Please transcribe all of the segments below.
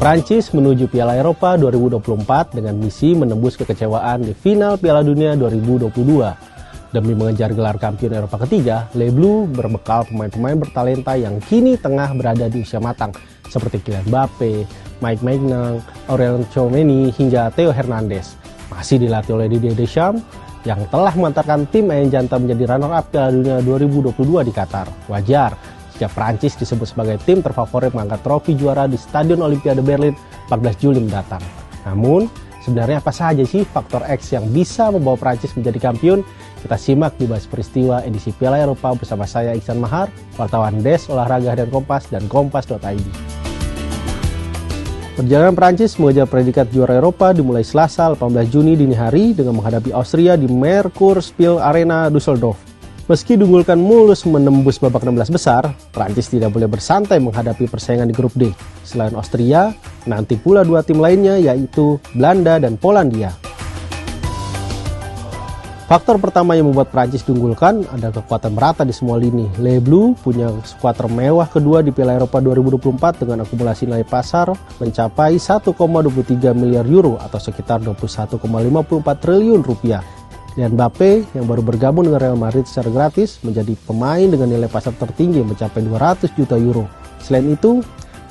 Prancis menuju Piala Eropa 2024 dengan misi menembus kekecewaan di final Piala Dunia 2022. Demi mengejar gelar kampiun Eropa ketiga, Les Bleus berbekal pemain-pemain bertalenta yang kini tengah berada di usia matang, seperti Kylian Mbappe, Mike Maignan, Aurelien Tchouameni, hingga Theo Hernandez. Masih dilatih oleh Didier Deschamps, yang telah mengantarkan tim Ayam Jantan menjadi runner-up Piala Dunia 2022 di Qatar. Wajar jika Prancis disebut sebagai tim terfavorit mengangkat trofi juara di Stadion Olimpiade Berlin 14 Juli mendatang. Namun, sebenarnya apa saja sih faktor X yang bisa membawa Prancis menjadi kampiun? Kita simak di Bahas Peristiwa edisi Piala Eropa bersama saya Iksan Mahar, wartawan Des Olahraga Harian Kompas dan Kompas.id. Perjalanan Prancis mengejar predikat juara Eropa dimulai Selasa 18 Juni dini hari dengan menghadapi Austria di Merkur-Spiel Arena Düsseldorf. Meski diunggulkan mulus menembus babak 16 besar, Prancis tidak boleh bersantai menghadapi persaingan di grup D. Selain Austria, nanti pula dua tim lainnya yaitu Belanda dan Polandia. Faktor pertama yang membuat Prancis diunggulkan adalah kekuatan merata di semua lini. Les Bleus punya skuad termewah kedua di Piala Eropa 2024 dengan akumulasi nilai pasar mencapai 1,23 miliar euro atau sekitar 21,54 triliun rupiah. Dan Mbappe yang baru bergabung dengan Real Madrid secara gratis menjadi pemain dengan nilai pasar tertinggi mencapai 200 juta euro. Selain itu,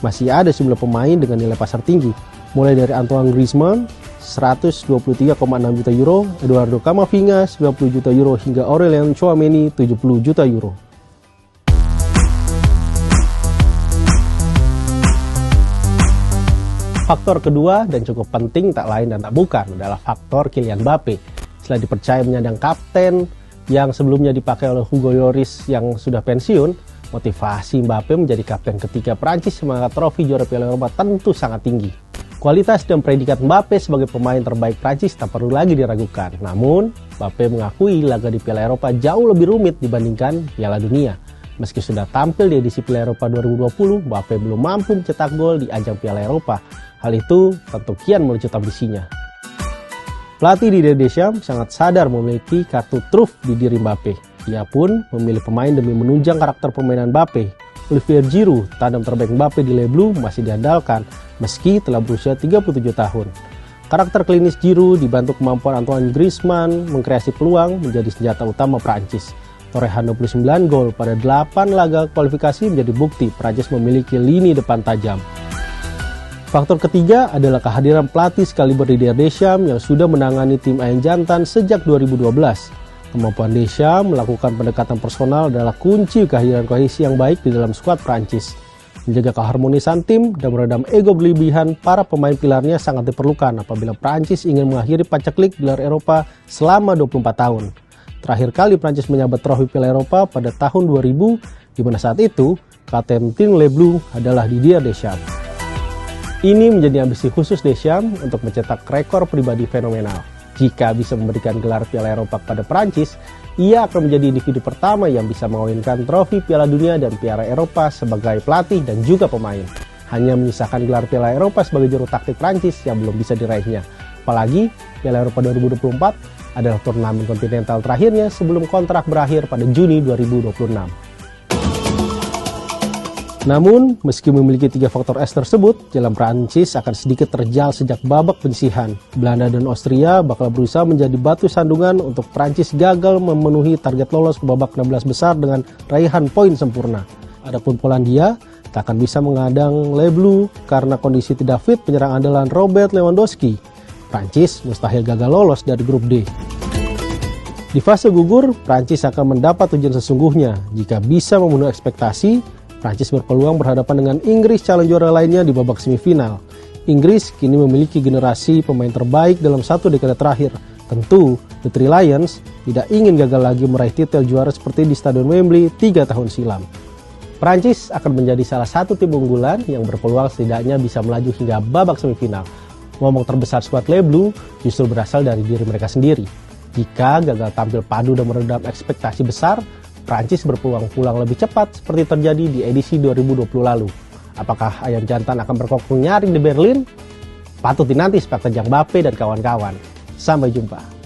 masih ada sejumlah pemain dengan nilai pasar tinggi, mulai dari Antoine Griezmann 123,6 juta euro, Eduardo Camavinga 90 juta euro, hingga Aurelien Tchouameni 70 juta euro. Faktor kedua dan cukup penting tak lain dan tak bukan adalah faktor Kylian Mbappe. Setelah dipercaya menyandang kapten yang sebelumnya dipakai oleh Hugo Lloris yang sudah pensiun, motivasi Mbappe menjadi kapten ketika Prancis mengangkat trofi juara Piala Eropa tentu sangat tinggi. Kualitas dan predikat Mbappe sebagai pemain terbaik Prancis tak perlu lagi diragukan. Namun, Mbappe mengakui laga di Piala Eropa jauh lebih rumit dibandingkan Piala Dunia. Meski sudah tampil di edisi Piala Eropa 2020, Mbappe belum mampu mencetak gol di ajang Piala Eropa. Hal itu tentu kian melucut ambisinya. Pelatih Didier Deschamps sangat sadar memiliki kartu truf di diri Mbappe. Ia pun memilih pemain demi menunjang karakter permainan Mbappe. Olivier Giroud, tandem terbaik Mbappe di Les Bleus, masih diandalkan meski telah berusia 37 tahun. Karakter klinis Giroud dibantu kemampuan Antoine Griezmann mengkreasi peluang menjadi senjata utama Prancis. Torehan 29 gol pada 8 laga kualifikasi menjadi bukti Prancis memiliki lini depan tajam. Faktor ketiga adalah kehadiran pelatih sekaliber Didier Deschamps yang sudah menangani tim Ayam Jantan sejak 2012. Kemampuan Deschamps melakukan pendekatan personal adalah kunci kehadiran kohesi yang baik di dalam skuad Prancis. Menjaga keharmonisan tim dan meredam ego berlebihan para pemain pilarnya sangat diperlukan apabila Prancis ingin mengakhiri paceklik gelar Eropa selama 24 tahun. Terakhir kali Prancis menyabet trofi Piala Eropa pada tahun 2000, di mana saat itu kapten tim Les Bleus adalah Didier Deschamps. Ini menjadi ambisi khusus Deschamps untuk mencetak rekor pribadi fenomenal. Jika bisa memberikan gelar Piala Eropa kepada Prancis, ia akan menjadi individu pertama yang bisa mengawinkan trofi Piala Dunia dan Piala Eropa sebagai pelatih dan juga pemain. Hanya menyisakan gelar Piala Eropa sebagai juru taktik Prancis yang belum bisa diraihnya. Apalagi Piala Eropa 2024 adalah turnamen kontinental terakhirnya sebelum kontrak berakhir pada Juni 2026. Namun, meski memiliki 3 faktor S tersebut, jalan Prancis akan sedikit terjal sejak babak penyisihan. Belanda dan Austria bakal berusaha menjadi batu sandungan untuk Prancis gagal memenuhi target lolos ke babak 16 besar dengan raihan poin sempurna. Adapun Polandia tak akan bisa mengadang Les Bleus karena kondisi tidak fit penyerang andalan Robert Lewandowski. Prancis mustahil gagal lolos dari grup D. Di fase gugur, Prancis akan mendapat ujian sesungguhnya. Jika bisa memenuhi ekspektasi, Prancis berpeluang berhadapan dengan Inggris calon juara lainnya di babak semifinal. Inggris kini memiliki generasi pemain terbaik dalam satu dekade terakhir. Tentu, The Three Lions tidak ingin gagal lagi meraih titel juara seperti di Stadion Wembley 3 tahun silam. Prancis akan menjadi salah satu tim unggulan yang berpeluang setidaknya bisa melaju hingga babak semifinal. Momok terbesar skuad Les Bleus justru berasal dari diri mereka sendiri. Jika gagal tampil padu dan meredam ekspektasi besar, Prancis berpeluang pulang lebih cepat seperti terjadi di edisi 2020 lalu. Apakah Ayam Jantan akan berkokong nyaring di Berlin? Patut dinanti sepak terjang Mbappe dan kawan-kawan. Sampai jumpa.